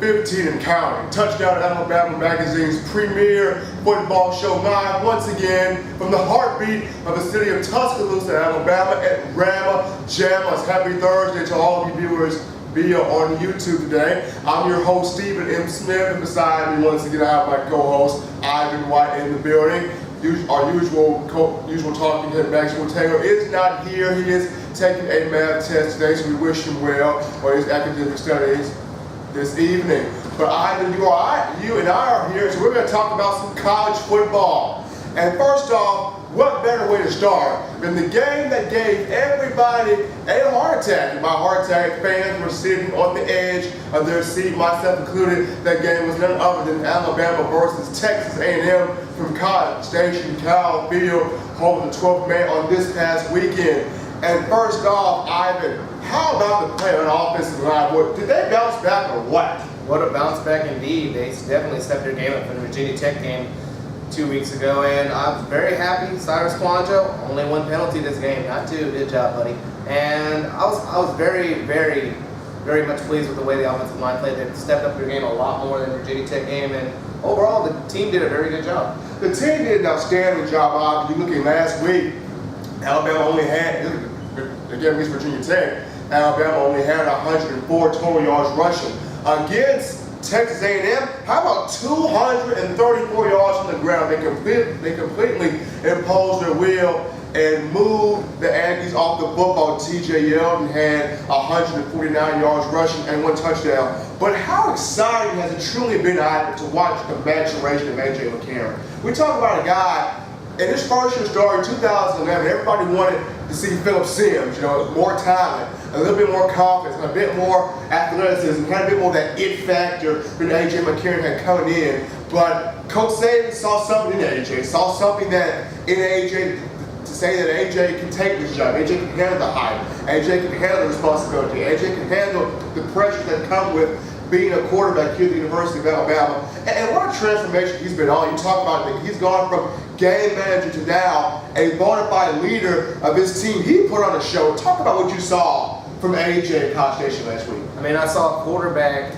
15 and counting. Touchdown Alabama Magazine's premier football show live once again from the heartbeat of the city of Tuscaloosa, Alabama at Rama Jammas. Happy Thursday to all of you viewers via on YouTube today. I'm your host, Stephen M. Smith, and beside me once again I have my co-host, Ivan White, in the building. Our usual talking head, Maxwell Taylor, is not here. He is taking a math test today, so we wish him well for his academic studies this evening. But Ivan, you and I are here, so we're going to talk about some college football. And first off, what better way to start than the game that gave everybody a heart attack? And by heart attack, fans were sitting on the edge of their seat, myself included. That game was none other than Alabama versus Texas A&M from College Station, Kyle Field, home of the 12th man on this past weekend. And first off, Ivan, how about the play on the offensive line? Did they bounce back or what? What a bounce back indeed. They definitely stepped their game up from the Virginia Tech game 2 weeks ago, and I'm very happy. Cyrus Kouandjio, only one penalty this game, not two. Good job, buddy. And I was very, very, very much pleased with the way the offensive line played. They stepped up their game a lot more than the Virginia Tech game, and overall the team did a very good job. The team did an outstanding job. You looking last week, Alabama only had, again against Virginia Tech, Alabama only had 104 total yards rushing. Against Texas A&M, how about 234 yards from the ground? They completely imposed their will and moved the Aggies off the football. TJ Yeldon had 149 yards rushing and one touchdown. But how exciting has it truly been, Ivan, to watch the maturation of A.J. McCarron? We talk about a guy, in his first year started in 2011, everybody wanted to see Phillip Sims, more talent, a little bit more confidence, a bit more athleticism, kind of a bit more that it factor than A.J. McCarron had coming in. But Coach Saban saw something in A.J., saw something that in A.J., to say that A.J. can take this job, A.J. can handle the hype, A.J. can handle the responsibility, A.J. can handle the pressures that come with being a quarterback here at the University of Alabama. And what a transformation he's been on. You talk about it, he's gone from game manager to now a bona fide leader of his team. He put on a show. Talk about what you saw from A.J. at College Station last week. I mean, I saw a quarterback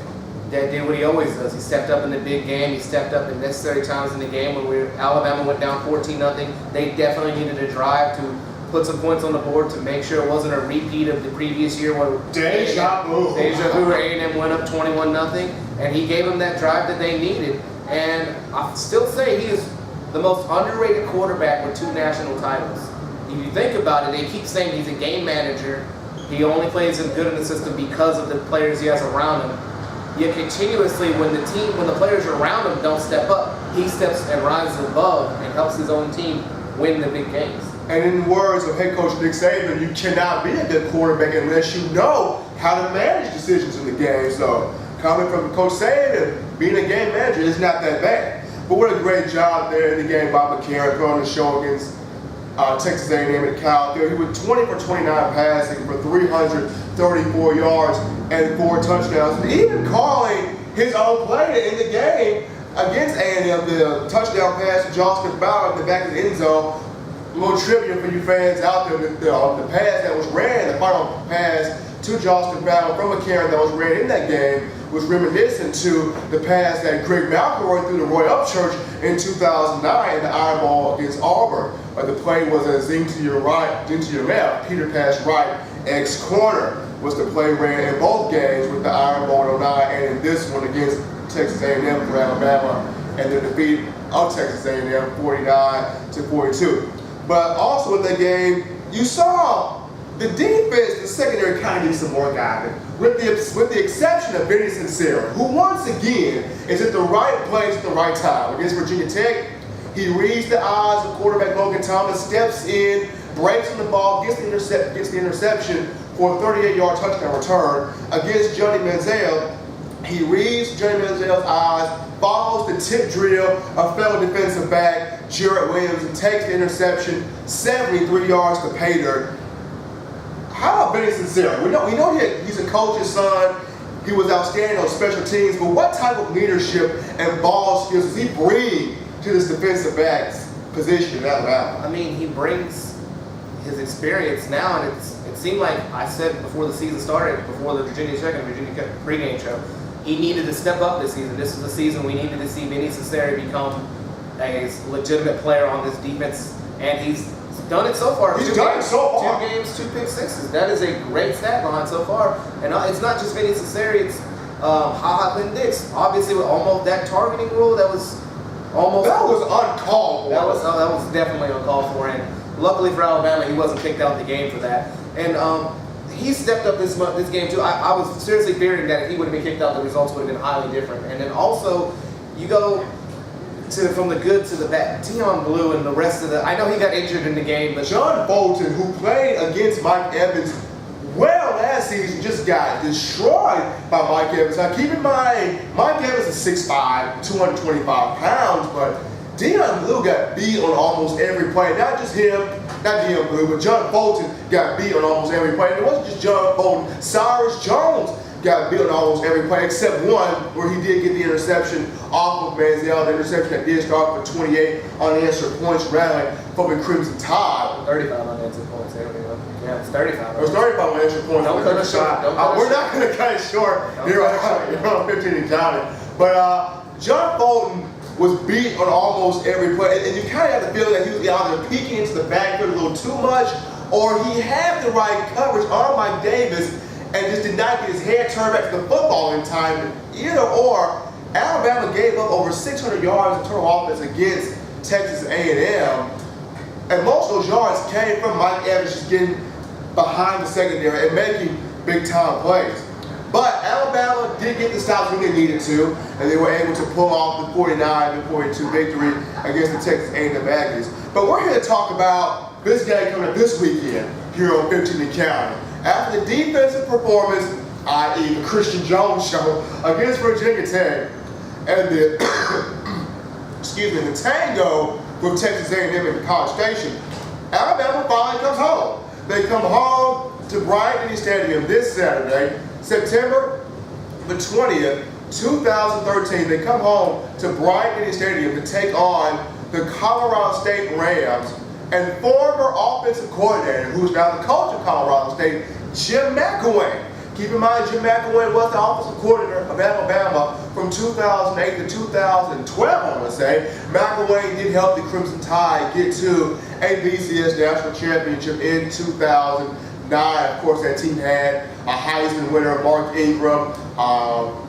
that did what he always does. He stepped up in the big game. He stepped up in necessary times in the game when Alabama went down 14-0. They definitely needed a drive to put some points on the board to make sure it wasn't a repeat of the previous year where Deja vu where A&M went up 21-0, and he gave them that drive that they needed. And I still say he is the most underrated quarterback with 2 national titles. If you think about it, they keep saying he's a game manager. He only plays him good in the system because of the players he has around him. Yet continuously, when the players around him don't step up, he steps and rises above and helps his own team win the big games. And in the words of head coach Nick Saban, you cannot be a good quarterback unless you know how to manage decisions in the game. So coming from Coach Saban, being a game manager is not that bad. But what a great job there in the game by McCarron, throwing the show against Texas A&M at Cal Field. He was 20 for 29 passing for 334 yards and 4 touchdowns. And even calling his own play in the game against A&M, the touchdown pass to Joseph Bauer in the back of the end zone. A little trivia for you fans out there, the pass that was ran, the final pass to Joseph Bauer from McCarron that was ran in that game was reminiscent to the pass that Greg McElroy threw to Roy Upchurch in 2009 in the Iron Bowl against Auburn. The play was a zing to your right, zing to your left, Peter pass right, X corner was the play ran in both games with the Iron Bowl in 09 and in this one against Texas A&M for Alabama and the defeat of Texas A&M 49-42. But also in that game, you saw the defense, the secondary kind of need some work out of it. With the exception of Benny Sincero, who once again is at the right place at the right time. Against Virginia Tech, he reads the eyes of quarterback Logan Thomas, steps in, breaks on the ball, gets the interception for a 38-yard touchdown return. Against Johnny Manziel, he reads Johnny Manziel's eyes, follows the tip drill of fellow defensive back Jarrett Williams and takes the interception 73 yards to pay dirt. How about Benny Sincero? We know he's a coach's son. He was outstanding on special teams, but what type of leadership and ball skills does he bring to this defensive back's position in Alabama? I mean, he brings his experience now, and it seemed like I said before the season started, before the Virginia Tech and Virginia Tech pregame show, he needed to step up this season. This is the season we needed to see Vinny Cesare become a legitimate player on this defense, and he's done it so far. He's done it so far. 2 games, 2 pick sixes. That is a great stat line so far. And it's not just Vinny Cesare, it's Ha Dix. Obviously, with almost that targeting rule, that was almost... That was uncalled for. That was definitely uncalled for. And luckily for Alabama, he wasn't kicked out of the game for that. And he stepped up this game, too. I was seriously fearing that if he would have been kicked out, the results would have been highly different. And then also, you go... from the good to the bad, Dion Blue and the rest of the... I know he got injured in the game, but... John Bolton, who played against Mike Evans well last season, just got destroyed by Mike Evans. Now, keep in mind, Mike Evans is 6'5", 225 pounds, but Dion Blue got beat on almost every play. Not just him, not Dion Blue, but John Bolton got beat on almost every play. And it wasn't just John Bolton. Cyrus Jones got beat on almost every play except one where he did get the interception off of Manziel, the interception that did start for 28 unanswered points rally from the Crimson Tide. 35 unanswered points. Yeah, it's 35. It was 35 unanswered points. Don't cut it short. We're not going to cut it short here on 15 and counting. But John Bolton was beat on almost every play, and you kind of have the feeling that he was either peeking into the backfield a little too much, or he had the right coverage on Mike Davis and just did not get his head turned back to the football in time. Either or, Alabama gave up over 600 yards of total offense against Texas A&M, and most of those yards came from Mike Evans just getting behind the secondary and making big-time plays. But Alabama did get the stops when they needed to, and they were able to pull off the 49-42 victory against the Texas A&M Aggies. But we're here to talk about this game coming up this weekend here on 15 and Counting. After the defensive performance, i.e. the Christian Jones show against Virginia Tech, and the the tango with Texas A&M at College Station, Alabama finally comes home. They come home to Bryant-Denny Stadium this Saturday, September the 20th, 2013. They come home to Bryant-Denny Stadium to take on the Colorado State Rams, and former offensive coordinator, who's now the coach of Colorado State, Jim McElwain. Keep in mind, Jim McElwain was the offensive coordinator of Alabama from 2008 to 2012, I want to say. McElwain did help the Crimson Tide get to a BCS National Championship in 2009. Of course, that team had a Heisman winner, Mark Ingram,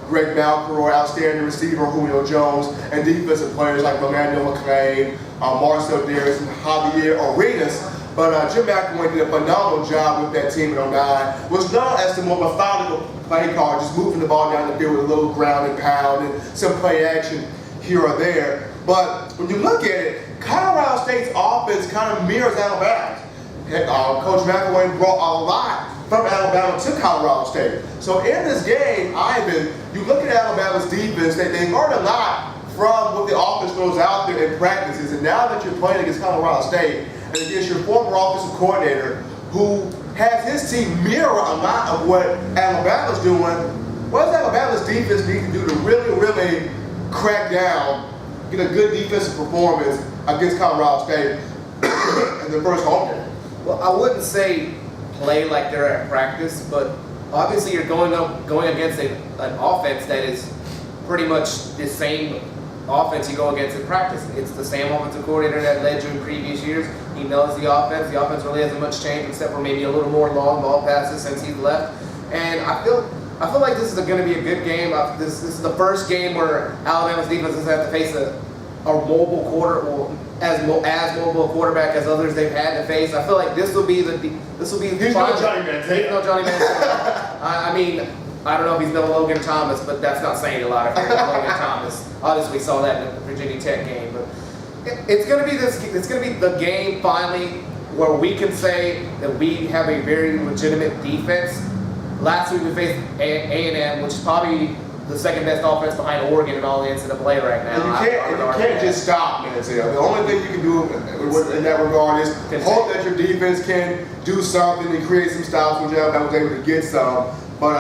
Greg McElroy, outstanding receiver Julio Jones, and defensive players like Emmanuel McClain, Marcel Darius, and Javier Arenas. But Jim McElwain did a phenomenal job with that team in 2009. Was known as the more methodical play caller, just moving the ball down the field with a little ground and pound and some play action here or there. But when you look at it, Colorado State's offense kind of mirrors Alabama's. Coach McElwain brought a lot from Alabama to Colorado State. So in this game, Ivan, you look at Alabama's defense, they learned a lot from what the offense throws out there in practices. And now that you're playing against Colorado State, and against your former offensive coordinator, who has his team mirror a lot of what Alabama's doing, what does Alabama's defense need to do to really crack down, get a good defensive performance against Colorado State in the first home game? Well, I wouldn't say play like they're at practice, but obviously you're going against an offense that is pretty much the same offense you go against in practice. It's the same offensive coordinator that led you in previous years. He knows the offense. The offense really hasn't much changed except for maybe a little more long ball passes since he's left. And I feel like this is going to be a good game. This is the first game where Alabama's defense has had to face a mobile as mobile a quarterback as others they've had to face. I feel like this will be He's no Johnny Manziel. He's no Johnny Manziel. I mean, I don't know if he's no Logan Thomas, but that's not saying a lot if you're Logan Thomas. Obviously, we saw that in the Virginia Tech game. But it's going to be the game finally where we can say that we have a very legitimate defense. Last week we faced A&M, which is probably the second best offense behind Oregon in all the NCAA right now. And you can't just stop Manziel. The only thing you can do in that regard is hope that your defense can do something and create some stops, which Alabama was able to get some. But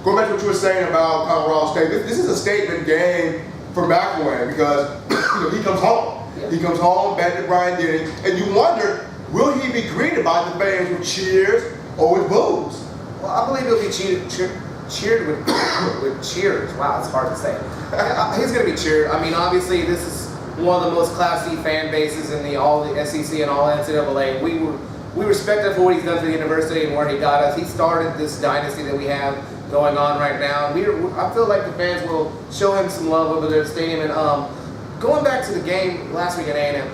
going back to what you were saying about Colorado State, this is a statement game for McElwain because he comes home. Yeah. He comes home back to Bryant-Denny, and you wonder, will he be greeted by the fans with cheers or with boos? Well, I believe he'll be cheered with cheers. Wow, it's hard to say. He's going to be cheered. I mean, obviously, this is one of the most Class C fan bases in all the SEC and all NCAA. We respect him for what he's done for the university and where he got us. He started this dynasty that we have going on right now. I feel like the fans will show him some love over there at the stadium. And going back to the game last week at A&M,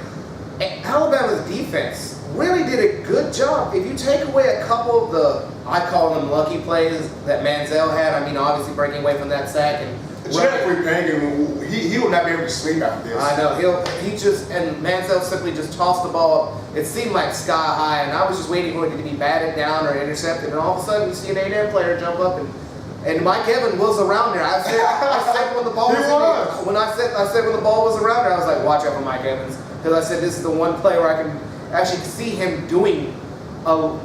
Alabama's defense really did a good job. If you take away a couple of the, I call them lucky plays that Manziel had, I mean, obviously breaking away from that sack and Jeffrey Pagan, he will not be able to sleep after this. I know and Manziel simply just tossed the ball up. It seemed like sky high, and I was just waiting for it to be batted down or intercepted, and all of a sudden you see an A&M player jump up and Mike Evans was around there. I said when the ball was when I said when the ball was around there, I was like, watch out for Mike Evans, because I said this is the one play where I can actually see him doing an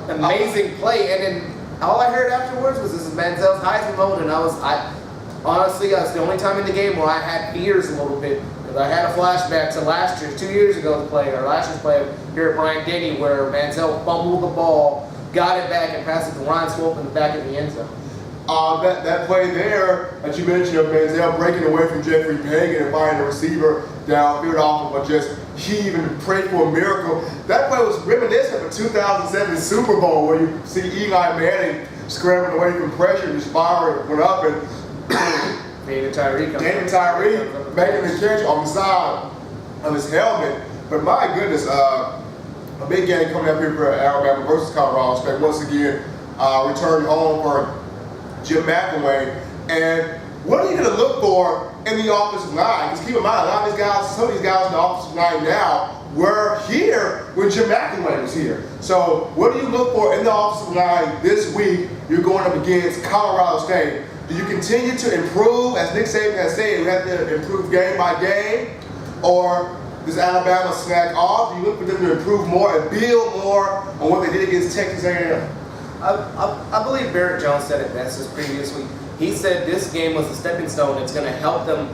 amazing play, and then all I heard afterwards was this is Manziel's Heisman moment, and honestly, that's the only time in the game where I had fears a little bit, because I had a flashback to last year's, 2 years ago, last year's play here at Bryant-Denny, where Manziel fumbled the ball, got it back, and passed it to Ryan Swope in the back of the end zone. That play there that you mentioned of Manziel breaking away from Jeffrey Pagan and finding a receiver downfield off of just heave and pray for a miracle. That play was reminiscent of the 2007 Super Bowl, where you see Eli Manning scrambling away from pressure and just went up and David Tyree making the catch on the side of his helmet. But my goodness, a big game coming up here for Alabama versus Colorado State. Once again, returning home for Jim McElwain. And what are you going to look for in the offensive line? Because keep in mind, a lot of these guys, some of these guys in the offensive line now were here when Jim McElwain was here. So what do you look for in the offensive line this week? You're going up against Colorado State. Do you continue to improve, as Nick Saban has said, we have to improve game by game? Or does Alabama slack off? Do you look for them to improve more and build more on what they did against Texas A&M? I believe Barrett Jones said it best this previous week. He said this game was a stepping stone. It's going to help them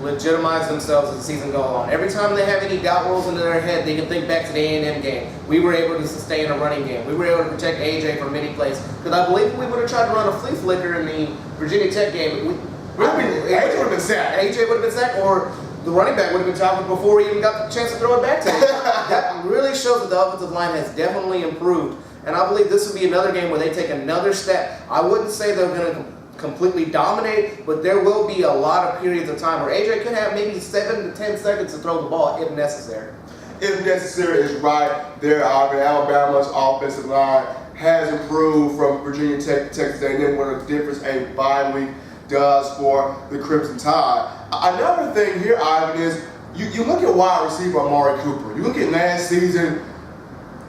legitimize themselves as the season goes on. Every time they have any doubt rolls into their head, they can think back to the A&M game. We were able to sustain a running game. We were able to protect AJ from many plays. Because I believe if we would have tried to run a flea flicker in the Virginia Tech game, AJ would have been sacked. AJ would have been sacked, or the running back would have been tackled before he even got the chance to throw it back to him. That really shows that the offensive line has definitely improved. And I believe this will be another game where they take another step. I wouldn't say they're going to completely dominate, but there will be a lot of periods of time where AJ could have maybe 7 to 10 seconds to throw the ball if necessary. If necessary is right there. Alabama's offensive line has improved from Virginia Tech to Texas A&M. What a difference a bye week does for the Crimson Tide. Another thing here, Ivan, is you look at wide receiver Amari Cooper. You look at last season,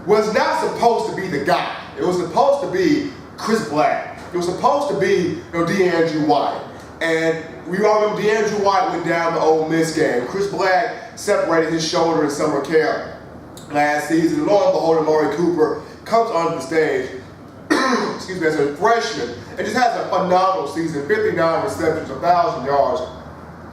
was not supposed to be the guy. It was supposed to be Chris Black. It was supposed to be DeAndrew White. And we all remember DeAndrew White went down the Ole Miss game. Chris Black separated his shoulder in summer camp last season. And lo and behold, Amari Cooper comes onto the stage excuse me, as a freshman and just has a phenomenal season. 59 receptions, 1,000 yards,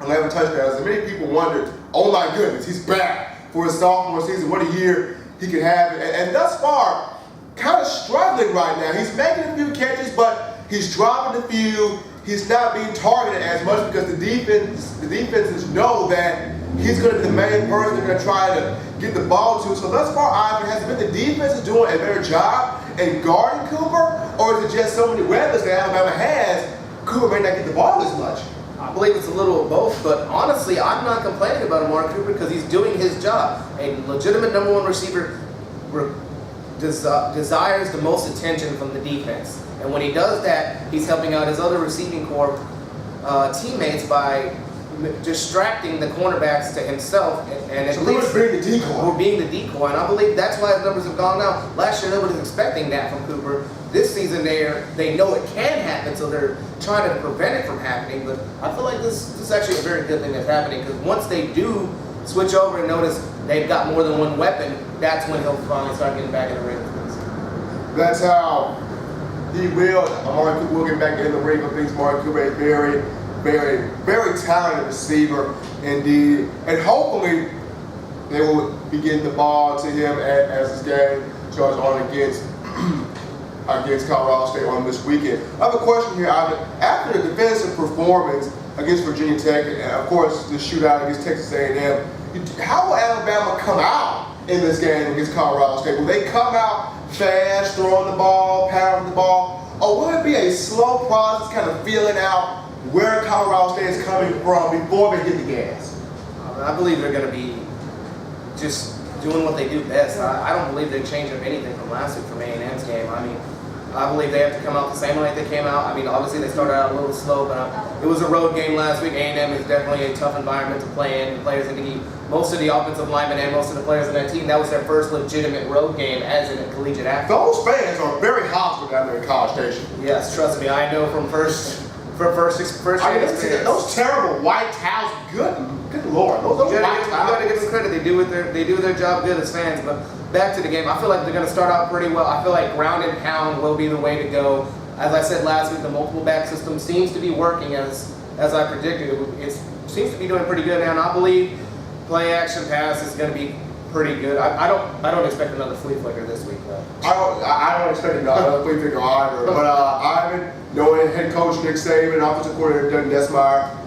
11 touchdowns. And many people wondered, oh my goodness, he's back for his sophomore season. What a year he could have. And thus far, kind of struggling right now. He's making a few catches, but he's dropping a few. He's not being targeted as much because the defenses know that he's going to be the main person they're going to try to get the ball to. So thus far, Ivan, has it been the defense is doing a better job in guarding Cooper, or is it just so many weapons that Alabama has, Cooper may not get the ball as much? I believe it's a little of both, but honestly, I'm not complaining about Amari Cooper because he's doing his job. A legitimate number one receiver desires the most attention from the defense. And when he does that, he's helping out his other receiving corps teammates by distracting the cornerbacks to himself and at least being the decoy. And I believe that's why his numbers have gone down. Last year, nobody was expecting that from Cooper. This season, they know it can happen, so they're trying to prevent it from happening. But I feel like this is actually a very good thing that's happening, because once they do switch over and notice they've got more than one weapon, that's when he'll finally start getting back in the ring. That's how he will. Amari Cooper will get back in the ring. I think Amari Cooper is a very, very, very talented receiver indeed. And hopefully they will be getting the ball to him as this game goes on against against Colorado State on this weekend. I have a question here, Ivan. After the defensive performance against Virginia Tech, and of course the shootout against Texas A&M, how will Alabama come out in this game against Colorado State? Will they come out fast, throwing the ball, pounding the ball, or will it be a slow process, kind of feeling out where Colorado State is coming from before they hit the gas? I believe they're going to be just doing what they do best. I don't believe they're changing anything from last week from A&M's game. I mean, I believe they have to come out the same way they came out. I mean, obviously they started out a little slow, but it was a road game last week. A&M is definitely a tough environment to play in. The players in the most of the offensive linemen and most of the players in that team, that was their first legitimate road game as in a collegiate athlete. Those fans are very hostile down there in College Station. Yes, trust me, I know from first experience. Those terrible white towels, good lord, those You white towels. gotta give them credit. They do their job good as fans. But back to the game, I feel like they're gonna start out pretty well. I feel like ground and pound will be the way to go. As I said last week, the multiple back system seems to be working as I predicted. It seems to be doing pretty good now, and I believe play action pass is gonna be pretty good. I don't expect another flea flicker this week though. I don't expect another flea flicker either. But Ivan, knowing head coach Nick Saban, offensive coordinator Doug Nesmeyer,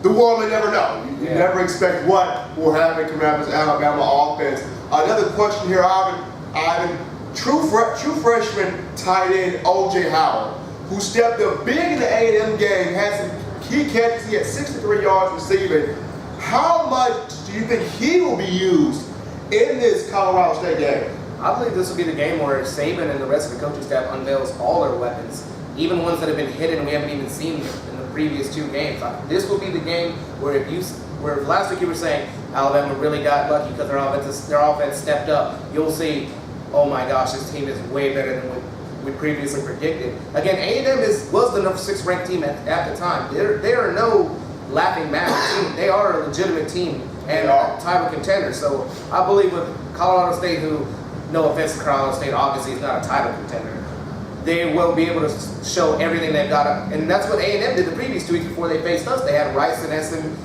the world may never know. You never expect what will happen coming out of this Alabama offense. Another question here, Ivan, true freshman tight end O.J. Howard, who stepped up big in the A&M game, had some key catches. He had 63 yards receiving. How much do you think he will be used in this Colorado State game? I believe this will be the game where Saban and the rest of the coaching staff unveils all their weapons, even ones that have been hidden and we haven't even seen in the previous two games. This will be the game where where last week you were saying Alabama really got lucky because their offense stepped up. You'll see, oh my gosh, this team is way better than what we previously predicted. Again, A&M was the number 6 ranked team at the time. They are no laughing matter team. They are a legitimate team and a title contender. So I believe with Colorado State, who, no offense to Colorado State, obviously is not a title contender, they will be able to show everything they've got. And that's what A&M did the previous 2 weeks before they faced us. They had Rice and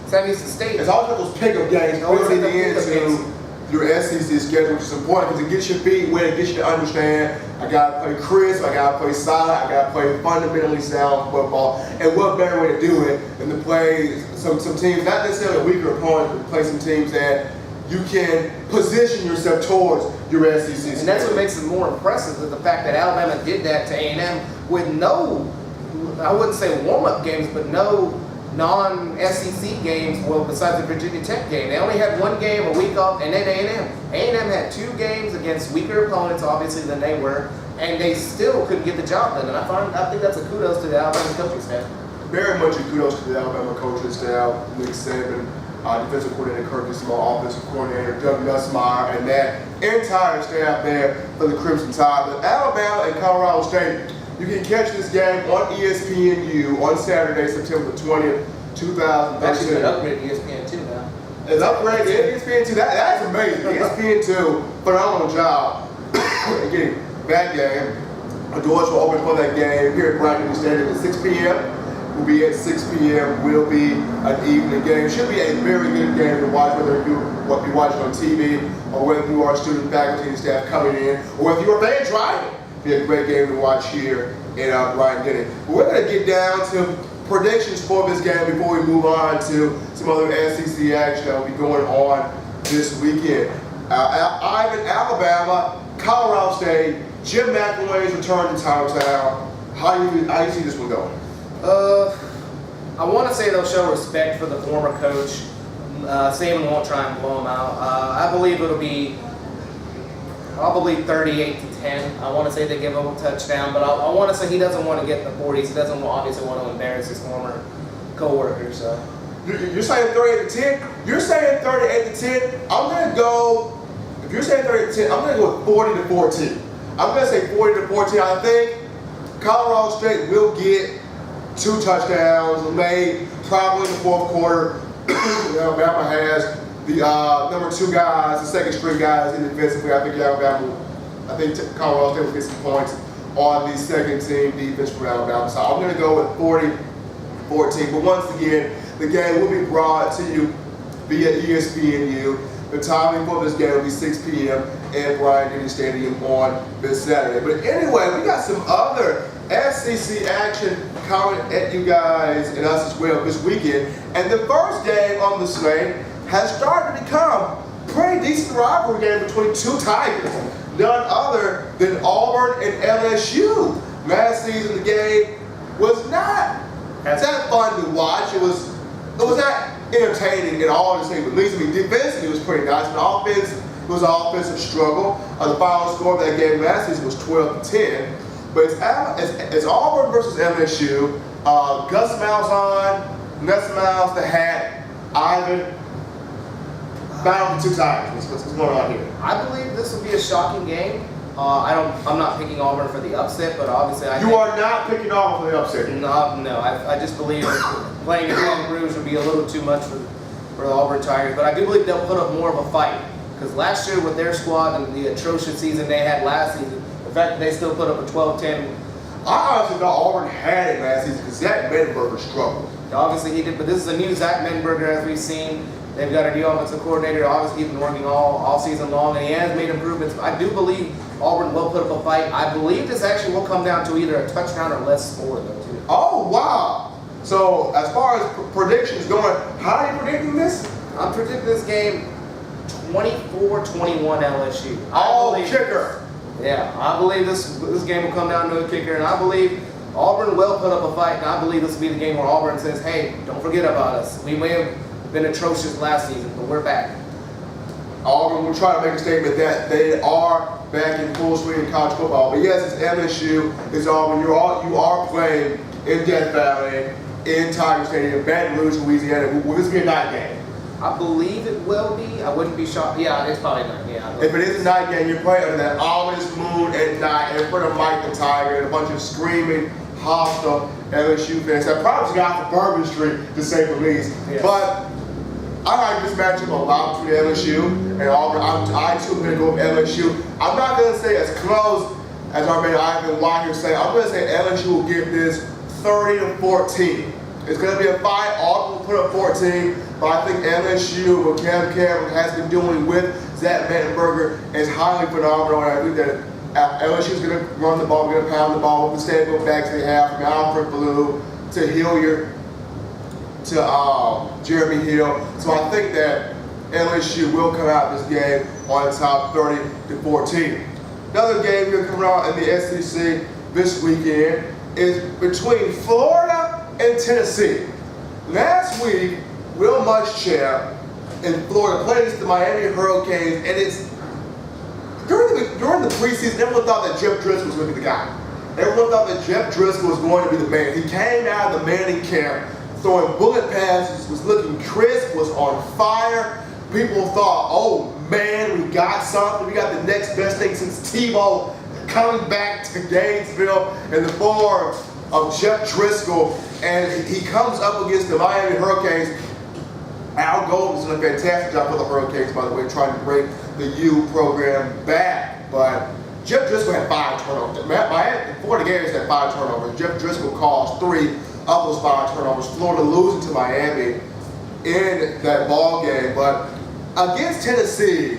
Sam Houston State. It's always those pickup games building into your SEC schedule, which is important because it gets your feet wet, it gets you to understand, I got to play crisp, I got to play solid, I got to play fundamentally sound football. And what better way to do it than to play some teams, not necessarily weaker opponents, but play some teams that you can position yourself towards your SEC schedule. And that's what makes it more impressive, is the fact that Alabama did that to A&M with no, I wouldn't say warm-up games, but no non-SEC games, well, besides the Virginia Tech game. They only had one game, a week off, and then A&M. A&M had 2 games against weaker opponents, obviously, than they were, and they still couldn't get the job done. And I think that's a kudos to the Alabama coaching staff. Very much a kudos to the Alabama coaching staff, Nick Saban, defensive coordinator Kirby Small, offensive coordinator Doug Nussmeier, and that entire staff there for the Crimson Tide. But Alabama and Colorado State, you can catch this game on ESPNU on Saturday, September 20th, 2013. Actually, it's been upgraded to ESPN2 now. It's upgraded to ESPN2. That's amazing. ESPN2, phenomenal job. Again, that game, the doors will open for that game here at Bryant-Denny Stadium at 6 p.m. Will be at 6 p.m. will be an evening game. Should be a very good game to watch, whether you be watching on TV or whether you are student, faculty, and staff coming in, or if you're a fan driving. Be a great game to watch here in Bryant-Denny. We're going to get down to predictions for this game before we move on to some other SEC action that will be going on this weekend. Ivan, Alabama, Colorado State, Jim McElwain's return to Town. How you see this one going? I want to say they'll show respect for the former coach. Saban won't try and blow him out. I believe it'll be probably 38-10. I want to say they give him a touchdown, but I want to say he doesn't want to get in the 40s. He doesn't obviously want to embarrass his former co-worker. So you're saying 38-10? You're saying 38-10? I'm gonna go. If you're saying 38-10, I'm gonna go with 40-14. I'm gonna say 40-14. I think Colorado State will get 2 touchdowns made probably in the 4th quarter. Alabama has the number 2 guys, the second string guys in defensively. I think Colorado State will get some points on the second team defense for Alabama. So I'm going to go with 40-14. But once again, the game will be brought to you via ESPNU. The timing for this game will be 6 p.m. at Bryant-Denny Stadium on this Saturday. But anyway, we got some other SEC action coming at you guys and us as well this weekend. And the first game on the slate has started to become a pretty decent rivalry game between two Tigers. None other than Auburn and LSU. Last season, the game was not that fun to watch. It was not entertaining at all, to say the least. I mean, defensively, it was pretty nice. But offense, it was an offensive struggle. The final score of that game last season was 12-10. But it's Auburn versus LSU. Gus Malzahn, Ness Miles, the hat, Ivan. Battle for two Tigers. What's going on here? I believe this will be a shocking game. I'm not picking Auburn for the upset, but obviously You are not picking Auburn for the upset. No. I just believe playing in Baton Rouge would be a little too much for the Auburn Tigers. But I do believe they'll put up more of a fight. Because last year with their squad and the atrocious season they had last season, the fact that they still put up a 12-10. I honestly thought Auburn had it last season because Zach Mettenberger struggled. Obviously he did, but this is a new Zach Mettenberger as we've seen. They've got a new offensive coordinator. Obviously, he's been working all season long, and he has made improvements. I do believe Auburn will put up a fight. I believe this actually will come down to either a touchdown or less score, though, too. Oh, wow. So, as far as predictions going, how are you predicting this? I'm predicting this game 24-21 LSU. Kicker. Yeah, I believe this game will come down to a kicker, and I believe Auburn will put up a fight, and I believe this will be the game where Auburn says, hey, don't forget about us. We may have been atrocious last season, but we're back. Auburn will try to make a statement that they are back in full swing in college football. But yes, it's LSU, it's Auburn. You are playing in Death Valley, in Tiger Stadium, Baton Rouge, Louisiana. Will this be a night game? I believe it will be. I wouldn't be shocked. Yeah, it's probably not. Yeah. If it is a night game, you're playing under that ominous moon at night in front of Mike the Tiger and a bunch of screaming, hostile LSU fans that probably got off the Bourbon Street, to say the least. Yes. But I like this matchup a lot between LSU and Auburn. I too am going to go with LSU. I'm not going to say as close as our man Ivan White here say. I'm going to say LSU will get this 30-14. It's going to be a fight. Auburn will put up 14, but I think LSU, what Cam Cameron has been doing with Zach Mettenberger, is highly phenomenal. And I think that LSU is going to run the ball, going to pound the ball with the stable backs they have, from Alfred Blue to Hilliard to Jeremy Hill. So I think that LSU will come out this game on top 30-14. Another game here coming out in the SEC this weekend is between Florida and Tennessee. Last week, Will Muschamp in Florida played against the Miami Hurricanes, and it's during the preseason, everyone thought that Jeff Driscoll was going to be the guy. Everyone thought that Jeff Driscoll was going to be the man. He came out of the Manning camp throwing bullet passes, was looking crisp, was on fire. People thought, oh man, we got something. We got the next best thing since Tebow coming back to Gainesville in the form of Jeff Driscoll. And he comes up against the Miami Hurricanes. Al Golden's done a fantastic job for the Hurricanes, by the way, trying to bring the U program back. But Jeff Driscoll had 5 turnovers. Miami, Florida Gators had 5 turnovers. Jeff Driscoll caused 3 of those 5 turnovers. Florida losing to Miami in that ball game. But against Tennessee,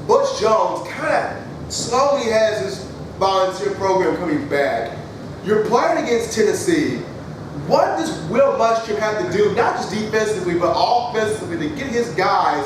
Butch Jones kind of slowly has his volunteer program coming back. You're playing against Tennessee. What does Will Muschamp have to do, not just defensively, but offensively, to get his guys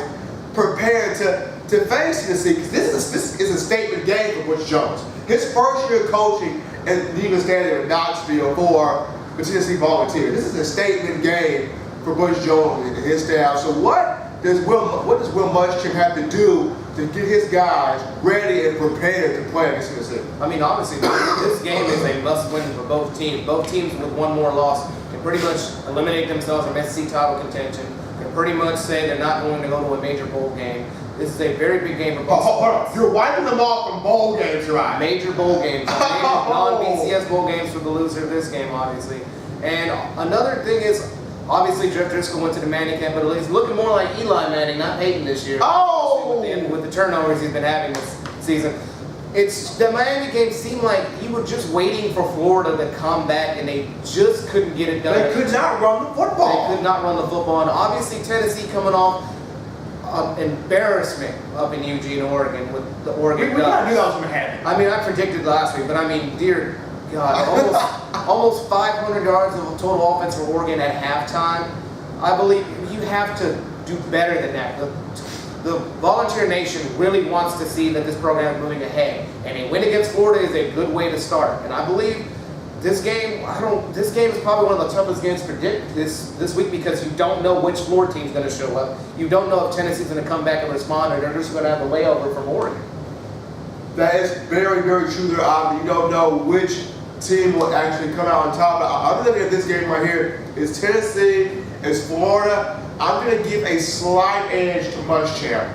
prepared to face Tennessee? Because this is a statement game for Butch Jones. His first year coaching at Neyland Stadium in Knoxville for the Tennessee Volunteers. This is a statement game for Butch Jones and his staff. So what does Will Muschamp have to do to get his guys ready and prepared to play against Tennessee? I mean, obviously, this game is a must-win for both teams. Both teams with one more loss can pretty much eliminate themselves from SEC title contention. Can pretty much say they're not going to go to a major bowl game. This is a very big game for both. Hold on. You're wiping them off from bowl games, right? Major bowl games. Non-BCS bowl games for the loser of this game, obviously. And another thing is, obviously, Jeff Driscoll went to the Manning camp, but he's looking more like Eli Manning, not Peyton this year. With the turnovers he's been having this season. The Miami game seemed like you were just waiting for Florida to come back, and they just couldn't get it done. They could not run the football. They could not run the football. And obviously, Tennessee coming off embarrassment up in Eugene, Oregon with the Oregon We Ducks. knew that was going to happen. I mean, I predicted last week, but I mean, dear God, almost 500 yards of total offense for Oregon at halftime. I believe you have to do better than that. The Volunteer Nation really wants to see that this program is moving ahead, and a win against Florida is a good way to start. And I believe this game, this game is probably one of the toughest games to predict this week because you don't know which Florida team is going to show up. You don't know if Tennessee's going to come back and respond, or they're just going to have a layover from Oregon. That is very, very true there, Ivan. You don't know which team will actually come out on top. I'm looking at this game right here. It's Tennessee, it's Florida. I'm going to give a slight edge to Muschamp.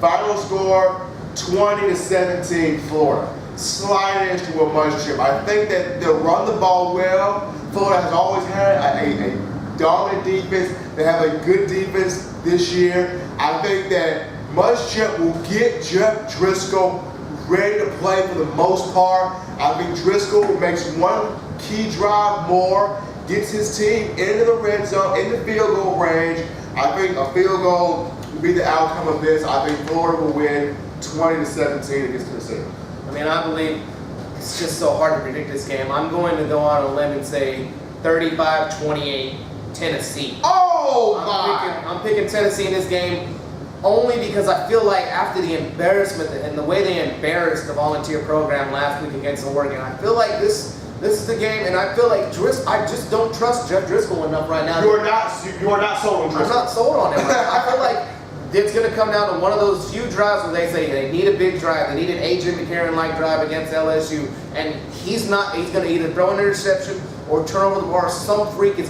Final score, 20-17 Florida. Slight edge to a Muschamp. I think that they'll run the ball well. Florida has always had a dominant defense. They have a good defense this year. I think that Muschamp will get Jeff Driscoll ready to play for the most part. I think Driscoll makes one key drive more, gets his team into the red zone, in the field goal range. I think a field goal will be the outcome of this. I think Florida will win 20-17 against Tennessee. I mean, I believe it's just so hard to predict this game. I'm going to go on a limb and say 35-28 Tennessee. Oh my! I'm picking Tennessee in this game only because I feel like after the embarrassment and the way they embarrassed the volunteer program last week against Oregon, I feel like this is the game, and I feel like I just don't trust Jeff Driscoll enough right now. You are not sold on Driscoll. I'm not sold on him. I feel like it's going to come down to one of those few drives where they say they need a big drive. They need an A.J. McCarron-like drive against LSU, and he's going to either throw an interception or turn over the bar. Some freakish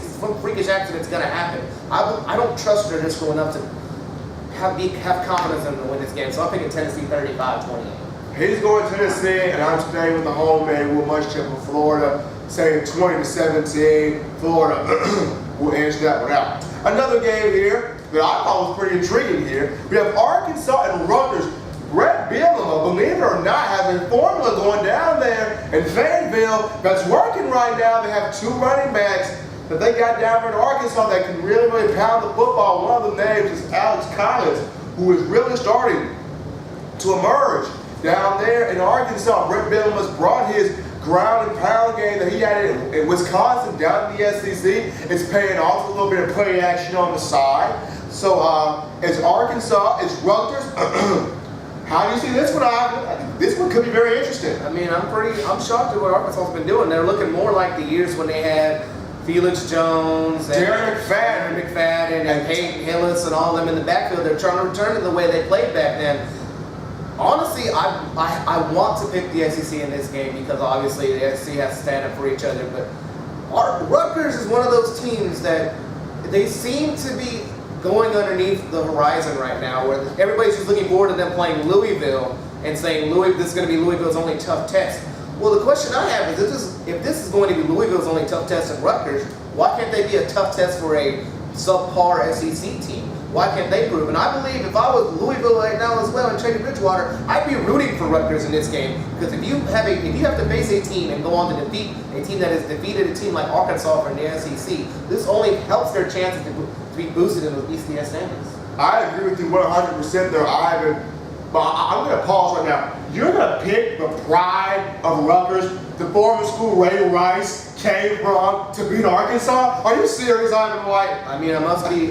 accident's going to happen. I don't trust Driscoll enough to have confidence in him to win this game, so I'm picking Tennessee 35-28. He's going to Tennessee, and I'm staying with the home man, Will Muschamp for Florida, saying 20-17. Florida will edge that one out. Another game here that I thought was pretty intriguing here. We have Arkansas and Rutgers. Brett Bielema, believe it or not, has a formula going down there in Fayetteville that's working right now. They have two running backs that they got down there in Arkansas that can really, really pound the football. One of the names is Alex Collins, who is really starting to emerge down there in Arkansas. Brett Bielema's brought his ground and pound game that he had in Wisconsin down in the SEC. It's paying off a little bit of play action on the side. So it's Arkansas, it's Rutgers. How do you see this one? I think this one could be very interesting. I mean, I'm shocked at what Arkansas's been doing. They're looking more like the years when they had Felix Jones, and Darren McFadden, and Peyton Hillis, and all of them in the backfield. They're trying to return to the way they played back then. Honestly, I want to pick the SEC in this game because obviously the SEC has to stand up for each other. But Rutgers is one of those teams that they seem to be going underneath the horizon right now, where everybody's just looking forward to them playing Louisville and saying this is going to be Louisville's only tough test. Well, the question I have is if this is going to be Louisville's only tough test in Rutgers, why can't they be a tough test for a subpar SEC team? Why can't they prove? And I believe if I was Louisville right now as well and Teddy Bridgewater, I'd be rooting for Rutgers in this game because if you have to face a team and go on to defeat a team that has defeated a team like Arkansas from the SEC, this only helps their chances to be boosted in the BCS standings. I agree with you 100% there, Ivan. But I'm going to pause right now. You're going to pick the pride of Rutgers, the former school Ray Rice came from, to beat Arkansas? Are you serious, Ivan White? I mean, it must be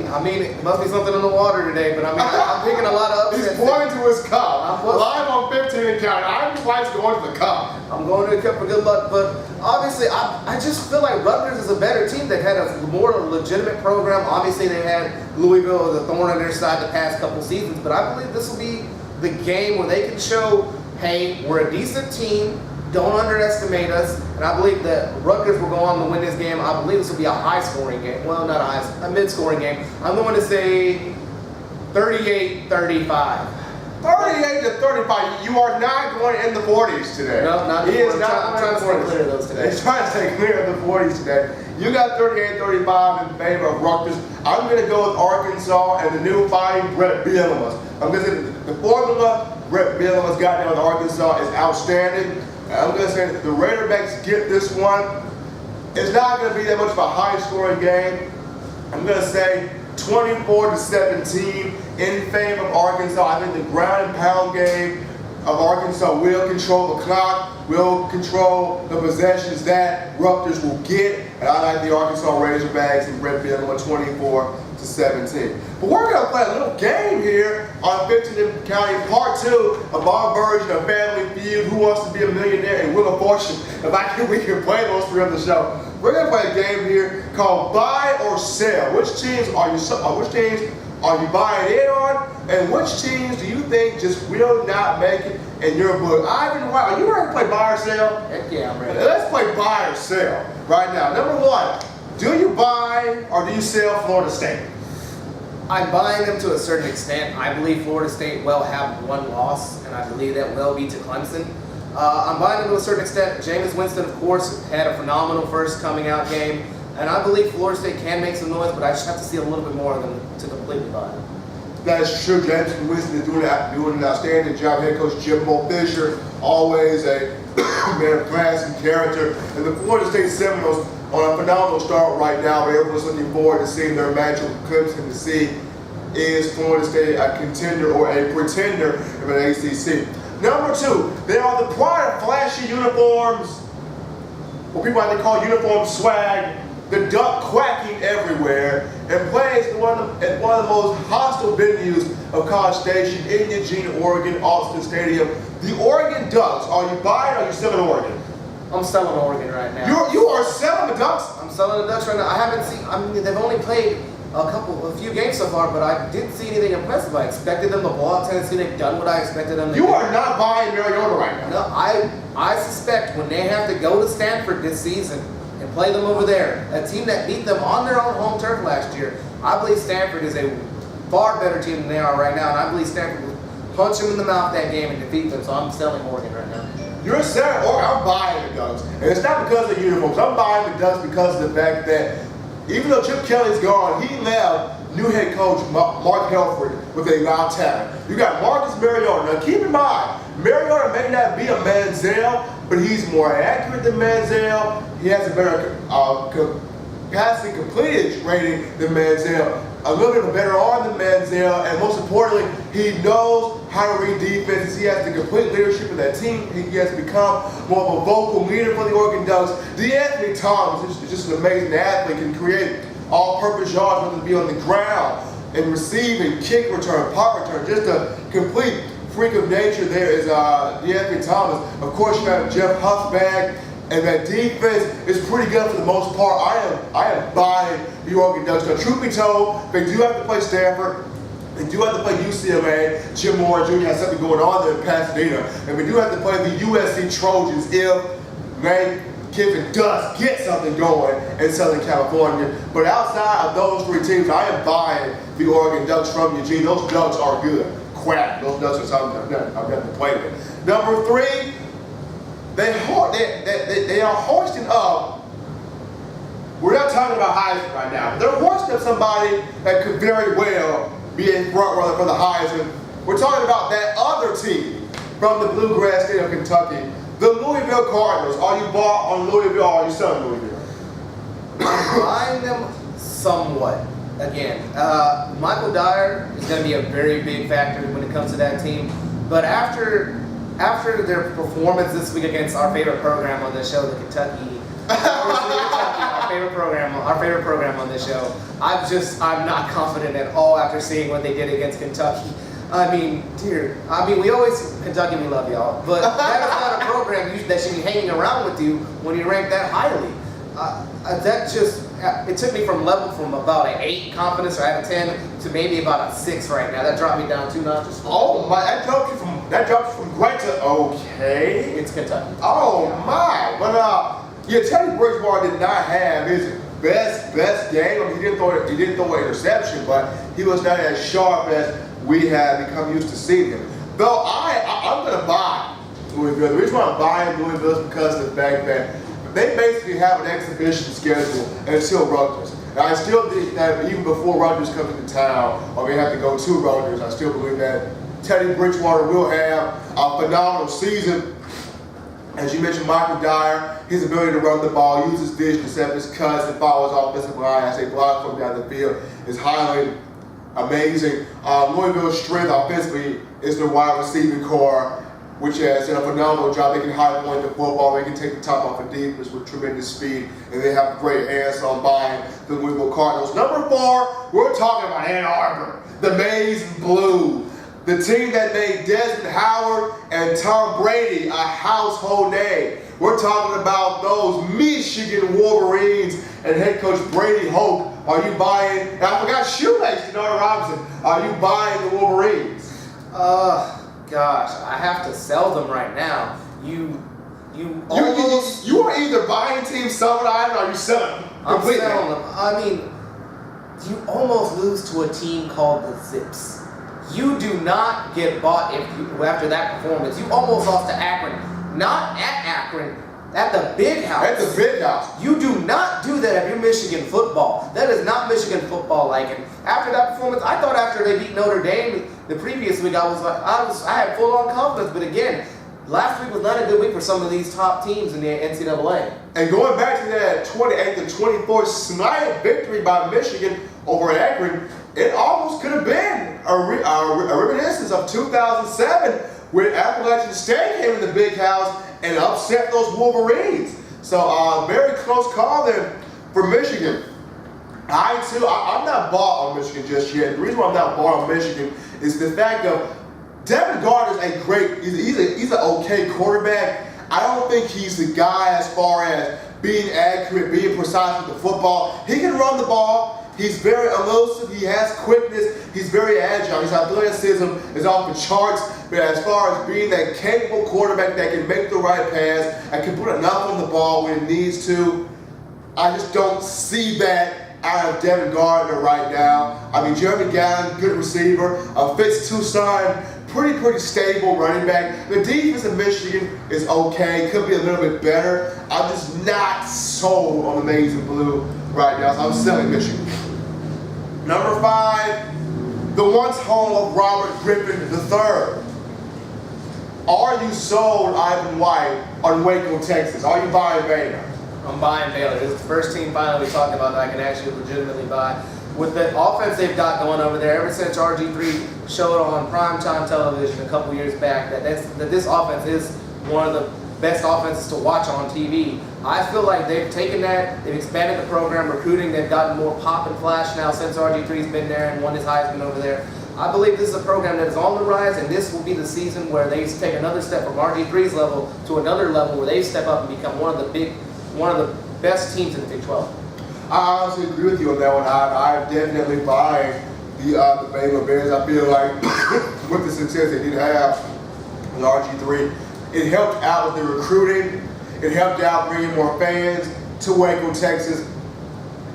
something in the water today. But I mean, I'm picking a lot of upsets. He's pointing to his cup. Live on 15 and counting. Ivan White's going to the cup. I'm going to the cup for good luck. But obviously, I just feel like Rutgers is a better team. They've had a more legitimate program. Obviously, they had Louisville as a thorn on their side the past couple seasons. But I believe this will be the game where they can show, hey, we're a decent team, don't underestimate us, and I believe that Rutgers will go on to win this game. I believe this will be a high-scoring game. Well, not a mid-scoring game. I'm going to say 38-35. 38-35. You are not going in the 40s today. No, not he is not. I'm trying to stay clear of those today. He's trying to stay clear of the 40s today. You got 38-35 in favor of Rutgers. I'm going to go with Arkansas and the new fighting Brett Bielema. I'm going to say the formula Brett Bielema's got down with Arkansas is outstanding. I'm going to say that the Razorbacks get this one. It's not going to be that much of a high-scoring game. I'm going to say 24-17 in favor of Arkansas. I think the ground and pound game of Arkansas will control the clock, will control the possessions that Rutgers will get, and I like the Arkansas Razorbacks in Redfield on 24-17. But we're going to play a little game here on 15th County Part 2 of our version of Family Feud, Who Wants to Be a Millionaire, and Wheel of Fortune. We can play those three on the show. We're going to play a game here called Buy or Sell. Which teams are you buying in on, and which teams do you think just will not make it in your book? Ivan, are you ready to play buy or sell? Heck yeah, I'm ready. Let's play buy or sell right now. Number one, do you buy or do you sell Florida State? I'm buying them to a certain extent. I believe Florida State will have one loss, and I believe that will be to Clemson. I'm buying them to a certain extent. Jameis Winston, of course, had a phenomenal first coming out game. And I believe Florida State can make some noise, but I just have to see a little bit more of them to completely buy it. That is true. James Winston is doing an outstanding job. Head coach Jim Fisher, always a man of class and character. And the Florida State Seminoles on a phenomenal start right now. Everyone's looking forward to seeing their matchup with Clemson to see is Florida State a contender or a pretender of an ACC. Number two, they are the pride of flashy uniforms, what people like to call uniform swag. The duck quacking everywhere, and plays at one of the most hostile venues of College Station in Eugene, Oregon, Austin Stadium. The Oregon Ducks. Are you buying or are you selling Oregon? I'm selling Oregon right now. You are selling the Ducks? I'm selling the Ducks right now. I haven't seen. I mean, they've only played a few games so far, but I didn't see anything impressive. I expected them to blow out Tennessee. They've done what I expected them to do. You are not buying Mariota right now. No, I suspect when they have to go to Stanford this season and play them over there, a team that beat them on their own home turf last year, I believe Stanford is a far better team than they are right now, and I believe Stanford will punch them in the mouth that game and defeat them, so I'm selling Oregon right now. You're selling Oregon. I'm buying the Ducks. And it's not because of the uniforms. I'm buying the Ducks because of the fact that even though Chip Kelly's gone, he left new head coach Mark Helfrich with a lot of talent. You got Marcus Mariota. Now keep in mind, Mariota may not be a Manziel, but he's more accurate than Manziel. He has a better passing completed rating than Manziel, a little bit of a better arm than Manziel, and most importantly, he knows how to read defenses. He has the complete leadership of that team. He has become more of a vocal leader for the Oregon Ducks. DeAnthony Thomas is just an amazing athlete, can create all-purpose yards, whether it be on the ground and receiving, kick return, punt return, just a complete freak of nature. There is DeAnthony Thomas. Of course, you have Jeff Huffbag, and that defense is pretty good for the most part. I am buying the Oregon Ducks. Now, truth be told, they do have to play Stanford. They do have to play UCLA. Jim Moore Jr. has something going on there in Pasadena. And we do have to play the USC Trojans if Lane Kiffin does get something going in Southern California. But outside of those three teams, I am buying the Oregon Ducks from Eugene. Those Ducks are good. Quack. Those Ducks are something I've got to play with. Number three, they are hoisting up. We're not talking about Heisman right now, but they're hoisting up somebody that could very well be a front runner for the Heisman. We're talking about that other team from the bluegrass state of Kentucky, the Louisville Cardinals. Are you bought on Louisville or are you selling Louisville? I'm buying them somewhat. Again, Michael Dyer is going to be a very big factor when it comes to that team. But after their performance this week against our favorite program on this show, the Kentucky, our favorite program on this show, I'm not confident at all after seeing what they did against Kentucky. Kentucky, we love y'all, but that is not a program that should be hanging around with you when you rank that highly. It took me from about an 8 confidence or out of 10 to maybe about a 6 right now. That dropped me down 2 notches. Oh my! That dropped you from great to okay. It's Kentucky. Oh my! But Teddy Bridgewater did not have his best game. I mean, he didn't throw an interception, but he was not as sharp as we have become used to seeing him. Though I'm going to buy Louisville. The reason why I'm buying Louisville is because of the fact that they basically have an exhibition schedule until Rutgers. And I still think that even before Rutgers comes into town, or they have to go to Rutgers, I still believe that Teddy Bridgewater will have a phenomenal season. As you mentioned, Michael Dyer his ability to run the ball, use his vision to set his cuts and follow his offensive line as they block from down the field is highly amazing. Louisville's strength offensively is their wide receiving core, which has done a phenomenal job. They can high point the football, they can take the top off of defense with tremendous speed, and they have great hands on buying the Louisville Cardinals. Number 4, we're talking about Ann Arbor, the Maize and Blue, the team that made Desmond Howard and Tom Brady a household name. We're talking about those Michigan Wolverines and head coach Brady Hoke. Are you buying, and I forgot Shoelace, Denard Robinson, are you buying the Wolverines? Gosh, I have to sell them right now. You are either buying Team Summit Island or you selling them. I'm Completely. selling them. I mean, you almost lose to a team called the Zips. You do not get bought after that performance. You almost lost to Akron. Not at Akron, at the Big House. At the Big House. You do not do that if you're Michigan football. That is not Michigan football like it. After that performance, I thought after they beat Notre Dame the previous week, I had full-on confidence. But again, last week was not a good week for some of these top teams in the NCAA. And going back to that 28-24 snipe victory by Michigan over at Akron, it almost could have been a reminiscence of 2007 when Appalachian State came in the Big House and upset those Wolverines. So very close call there for Michigan. I'm not bought on Michigan just yet. The reason why I'm not bought on Michigan is the fact of Devin Gardner's he's an okay quarterback. I don't think he's the guy as far as being accurate, being precise with the football. He can run the ball. He's very elusive. He has quickness. He's very agile. His athleticism is off the charts. But as far as being that capable quarterback that can make the right pass and can put enough on the ball when it needs to, I just don't see that out of Devin Gardner right now. I mean, Jeremy Gallen, good receiver. Fitz Toussaint, pretty stable running back. The defense in Michigan is okay. Could be a little bit better. I'm just not sold on the Maize and Blue right now, so I'm selling Michigan. Number 5, the once home of Robert Griffin III. Are you sold, Ivan White, on Waco, Texas? Are you buying Baylor? I'm buying Baylor. This is the first team finally we talked about that I can actually legitimately buy. With the offense they've got going over there, ever since RG3 showed on primetime television a couple years back that this offense is one of the best offenses to watch on TV. I feel like they've taken that, they've expanded the program, recruiting, they've gotten more pop and flash now since RG3's been there and won his Heisman over there. I believe this is a program that is on the rise, and this will be the season where they take another step from RG3's level to another level where they step up and become one of the best teams in the Big 12. I honestly agree with you on that one. I'm definitely buying the Baylor Bears. I feel like with the success they did have with RG3, it helped out with the recruiting. It helped out bringing more fans to Waco, Texas,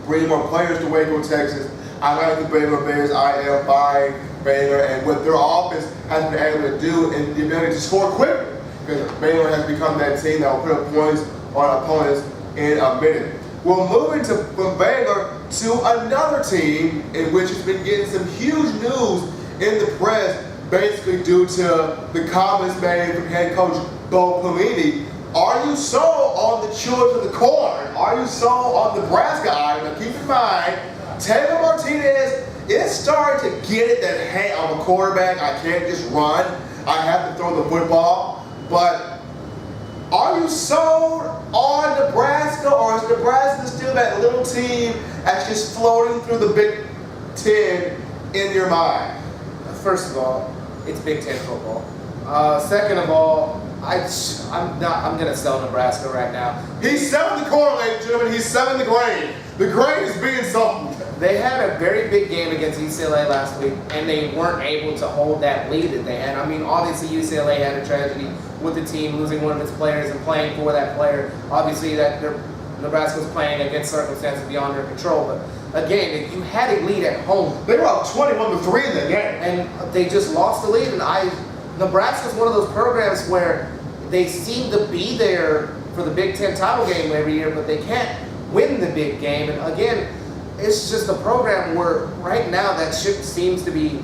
bringing more players to Waco, Texas. I like the Baylor Bears. I am buying Baylor and what their offense has been able to do and the ability to score quickly. Because Baylor has become that team that will put up points on opponents in a minute. We're moving from Baylor to another team in which has been getting some huge news in the press, basically due to the comments made from head coach Bo Pelini. Are you sold on the children of the corn? Are you sold on Nebraska? Now keep in mind, Taylor Martinez is starting to get it that, hey, I'm a quarterback, I can't just run, I have to throw the football. But are you sold on Nebraska, or is Nebraska still that little team that's just floating through the Big Ten in your mind? First of all, it's Big Ten football. Second of all, I'm gonna sell Nebraska right now. He's selling the corn, ladies and gentlemen. He's selling the grain. The grain is being sold. They had a very big game against UCLA last week, and they weren't able to hold that lead that they had. I mean, obviously UCLA had a tragedy with the team losing one of its players and playing for that player. Obviously, Nebraska was playing against circumstances beyond their control. But again, if you had a lead at home, they were up 21-3 in the game, and they just lost the lead. And Nebraska's one of those programs where they seem to be there for the Big Ten title game every year, but they can't win the big game. And again, it's just a program where right now that ship seems to be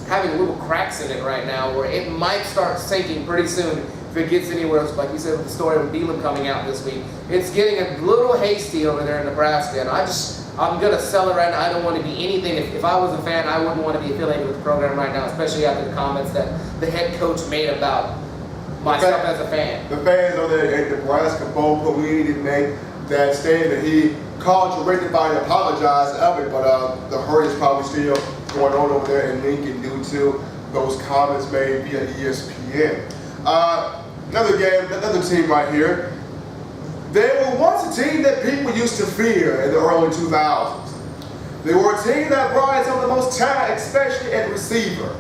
having little cracks in it right now, where it might start sinking pretty soon. if it gets anywhere else, like you said with the story of Beelan coming out this week, it's getting a little hasty over there in Nebraska, and I'm going to sell it right now. I don't want to be anything. If I was a fan, I wouldn't want to be affiliated with the program right now, especially after the comments that the head coach made about myself as a fan. The fans over there at Nebraska both believed and made that statement. He called you rectified and apologized of it, but the hurt is probably still going on over there in Lincoln due to those comments made via ESPN. Another team right here. They were once a team that people used to fear in the early 2000s. They were a team that brought in some of the most talent, especially at receiver.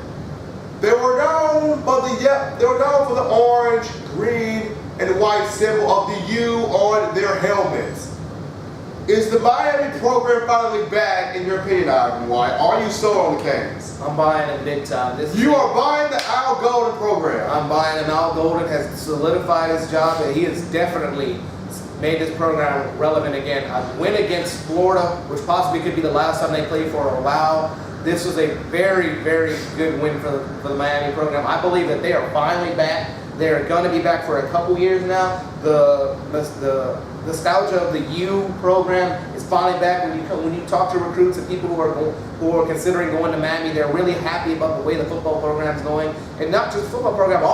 They were known for the orange, green, and white symbol of the U on their helmets. Is the Miami program finally back, in your opinion, Ivan White? Are you sold on the Canes? I'm buying it big time. You are buying the Al Golden program. I'm buying him. Al Golden has solidified his job, and he has definitely made this program relevant again. A win against Florida, which possibly could be the last time they play for a while. This was a very, very good win for the Miami program. I believe that they are finally back. They're going to be back for a couple years now. The nostalgia of the U program is finally back. When you talk to recruits and people who are considering going to Miami, they're really happy about the way the football program is going, and not just the football program, the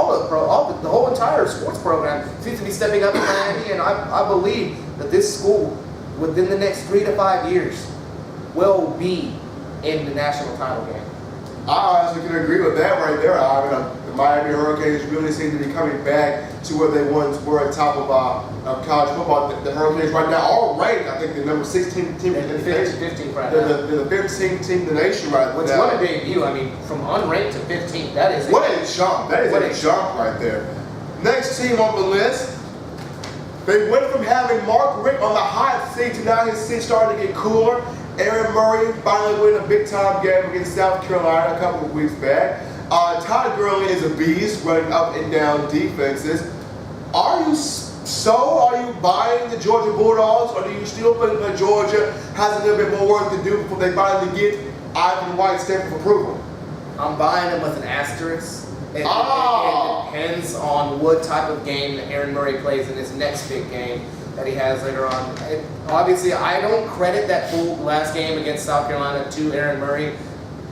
whole entire sports program seems to be stepping up in Miami. And I believe that this school, within the next 3 to 5 years, will be in the national title game. I honestly can agree with that right there, Ivan. The Miami Hurricanes really seem to be coming back to where they once were at top of college football. The Hurricanes right now are ranked, I think, the number 16 team in the nation. 15th right now. They're the 15th team in the nation right Which now. what a debut. I mean, from unranked to 15th, that is what a jump. That is a jump right there. Next team on the list, they went from having Mark Richt on the hot seat to now his seat starting to get cooler. Aaron Murray finally winning a big-time game against South Carolina a couple of weeks back. Todd Gurley is a beast, running up and down defenses. Are you buying the Georgia Bulldogs, or do you still think that Georgia has a little bit more work to do before they finally get Ivan White's stamp of approval? I'm buying them with an asterisk. It depends on what type of game that Aaron Murray plays in his next big game that he has later on. Obviously, I don't credit that full last game against South Carolina to Aaron Murray.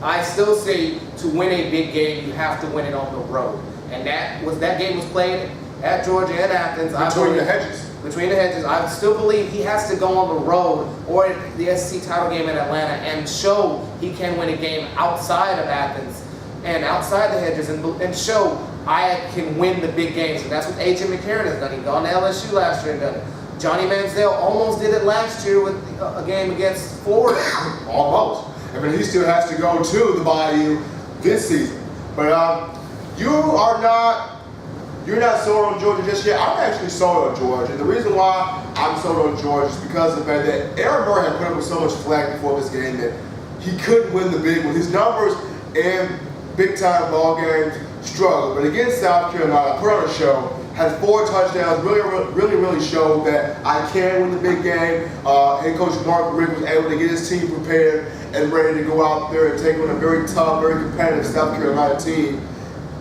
I still say to win a big game, you have to win it on the road. And that game was played at Georgia and Athens. Between the hedges. Between the hedges. I still believe he has to go on the road or the SEC title game in Atlanta and show he can win a game outside of Athens and outside the hedges and show I can win the big games. And that's what A.J. McCarron has done. He gone to LSU last year and done it. Johnny Manziel almost did it last year with a game against Florida. Almost. I mean, he still has to go to the Bayou this season. But you're not sold on Georgia just yet. I'm actually sold on Georgia. The reason why I'm sold on Georgia is because of the fact that Aaron Murray had put up with so much flack before this game that he couldn't win the big one. His numbers in big-time ball games struggled. But against South Carolina, put on a show, had 4 touchdowns, really showed that I can win the big game. Head coach Mark Richt was able to get his team prepared and ready to go out there and take on a very tough, very competitive South Carolina team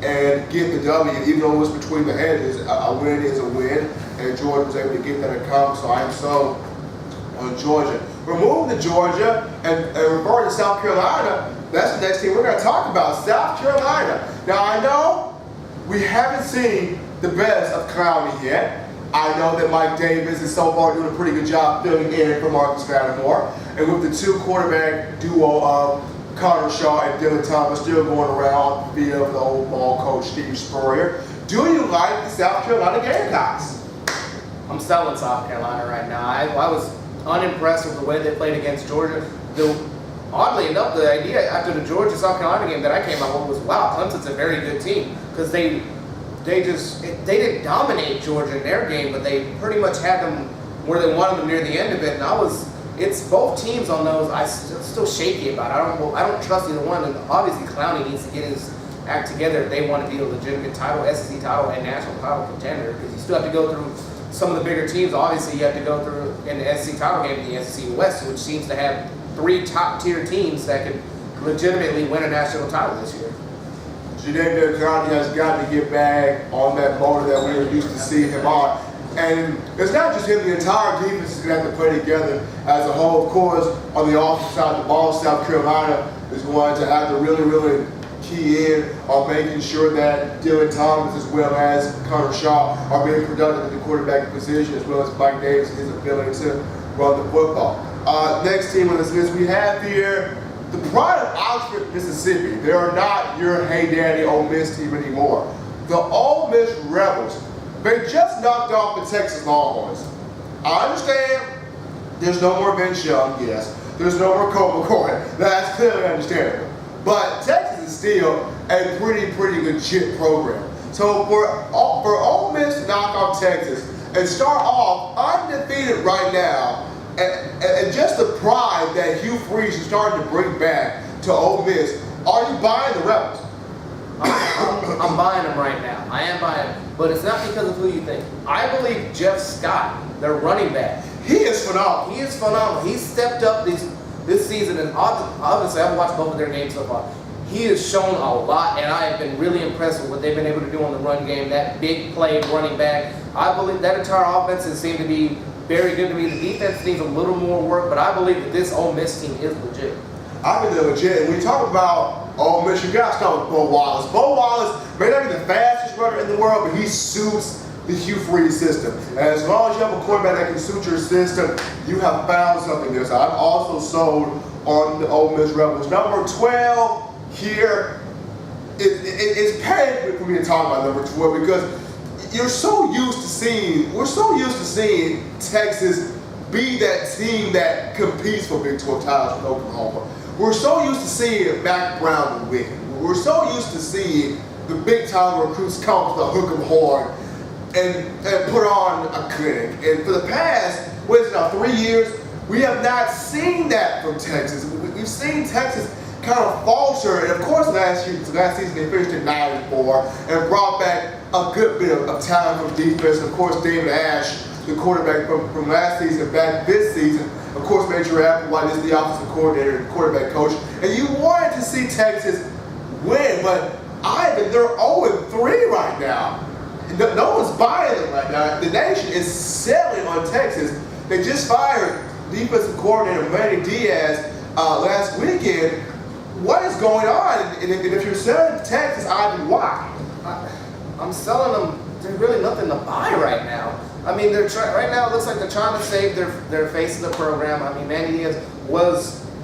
and get the W. Even though it was between the hedges, a win is a win, and Georgia was able to get that accomplished. So I am sold on Georgia. We're moving to Georgia and referring to South Carolina. That's the next team we're going to talk about, South Carolina. Now I know we haven't seen the best of Clowney yet. I know that Mike Davis is so far doing a pretty good job filling in for Marcus Lattimore. And with the 2 quarterback duo of Connor Shaw and Dylan Thomas still going around the field with the old ball coach Steve Spurrier, do you like the South Carolina Gamecocks? I'm selling South Carolina right now. I was unimpressed with the way they played against Georgia. Oddly enough, the idea after the Georgia-South Carolina game that I came up with was, wow, Clemson's a very good team, because they didn't dominate Georgia in their game, but they pretty much had them where they wanted them near the end of it. And it's both teams on those. I'm still shaky about it. I don't trust either one. And obviously, Clowney needs to get his act together if they want to be a legitimate title, SEC title, and national title contender. Because you still have to go through some of the bigger teams. Obviously, you have to go through in the SEC title game in the SEC West, which seems to have 3 top-tier teams that could legitimately win a national title this year. Jadeveon Clowney has got to get back on that motor that we were used to seeing him on. And it's not just him, the entire defense is going to have to play together as a whole. Of course, on the offensive side of the ball, South Carolina is going to have to really key in on making sure that Dylan Thomas as well as Connor Shaw are being productive at the quarterback position, as well as Mike Davis and his ability to run the football. Next team on this list we have here, the pride of Oxford, Mississippi. They are not your hey daddy Ole Miss team anymore. The Ole Miss Rebels. They just knocked off the Texas Longhorns. I understand there's no more Vince Young, yes. There's no more Colt McCoy. That's clearly understandable. But Texas is still a pretty legit program. So for Ole Miss to knock off Texas and start off undefeated right now, and just the pride that Hugh Freeze is starting to bring back to Ole Miss, are you buying the Rebels? I'm buying them right now. I am buying them. But it's not because of who you think. I believe Jeff Scott, their running back. He is phenomenal. He is phenomenal. He's stepped up this season, and obviously I've watched both of their games so far. He has shown a lot, and I have been really impressed with what they've been able to do on the run game. That big play running back. I believe that entire offense has seemed to be very good to me. The defense needs a little more work, but I believe that this Ole Miss team is legit. I think they're legit. And when you talk about Ole Miss, you got to start with Bo Wallace. Bo Wallace may not be the fastest runner in the world, but he suits the Hugh Freeze system. And as long as you have a quarterback that can suit your system, you have found something there. So I'm also sold on the Ole Miss Rebels. Number 12 here, it's painful for me to talk about number 12 because we're so used to seeing Texas be that team that competes for Big 12 titles with Oklahoma. We're so used to seeing Mac Brown win. We're so used to seeing the big time recruits come to the hook 'em horn and put on a clinic. And for the past, 3 years, we have not seen that from Texas. We've seen Texas kind of falter, and of course last season they finished at 9-4 and brought back a good bit of talent from defense. Of course, David Ash, the quarterback from last season, back this season. Of course, Major Applewhite is the offensive coordinator and quarterback coach. And you wanted to see Texas win, but they're 0-3 right now. No one's buying them right now. The nation is selling on Texas. They just fired defensive coordinator Manny Diaz last weekend. What is going on? And if you're selling Texas, why? I'm selling them. There's really nothing to buy right now. I mean, right now it looks like they're trying to save their face in the program. I mean, Manny Diaz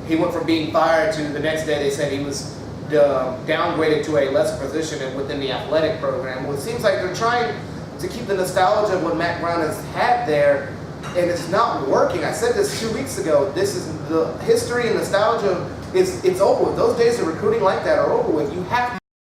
he went from being fired to the next day they said he was downgraded to a lesser position within the athletic program. Well, it seems like they're trying to keep the nostalgia of what Mac Brown has had there, and it's not working. I said this 2 weeks ago. This is the history and nostalgia. It's over with. Those days of recruiting like that are over with. You have to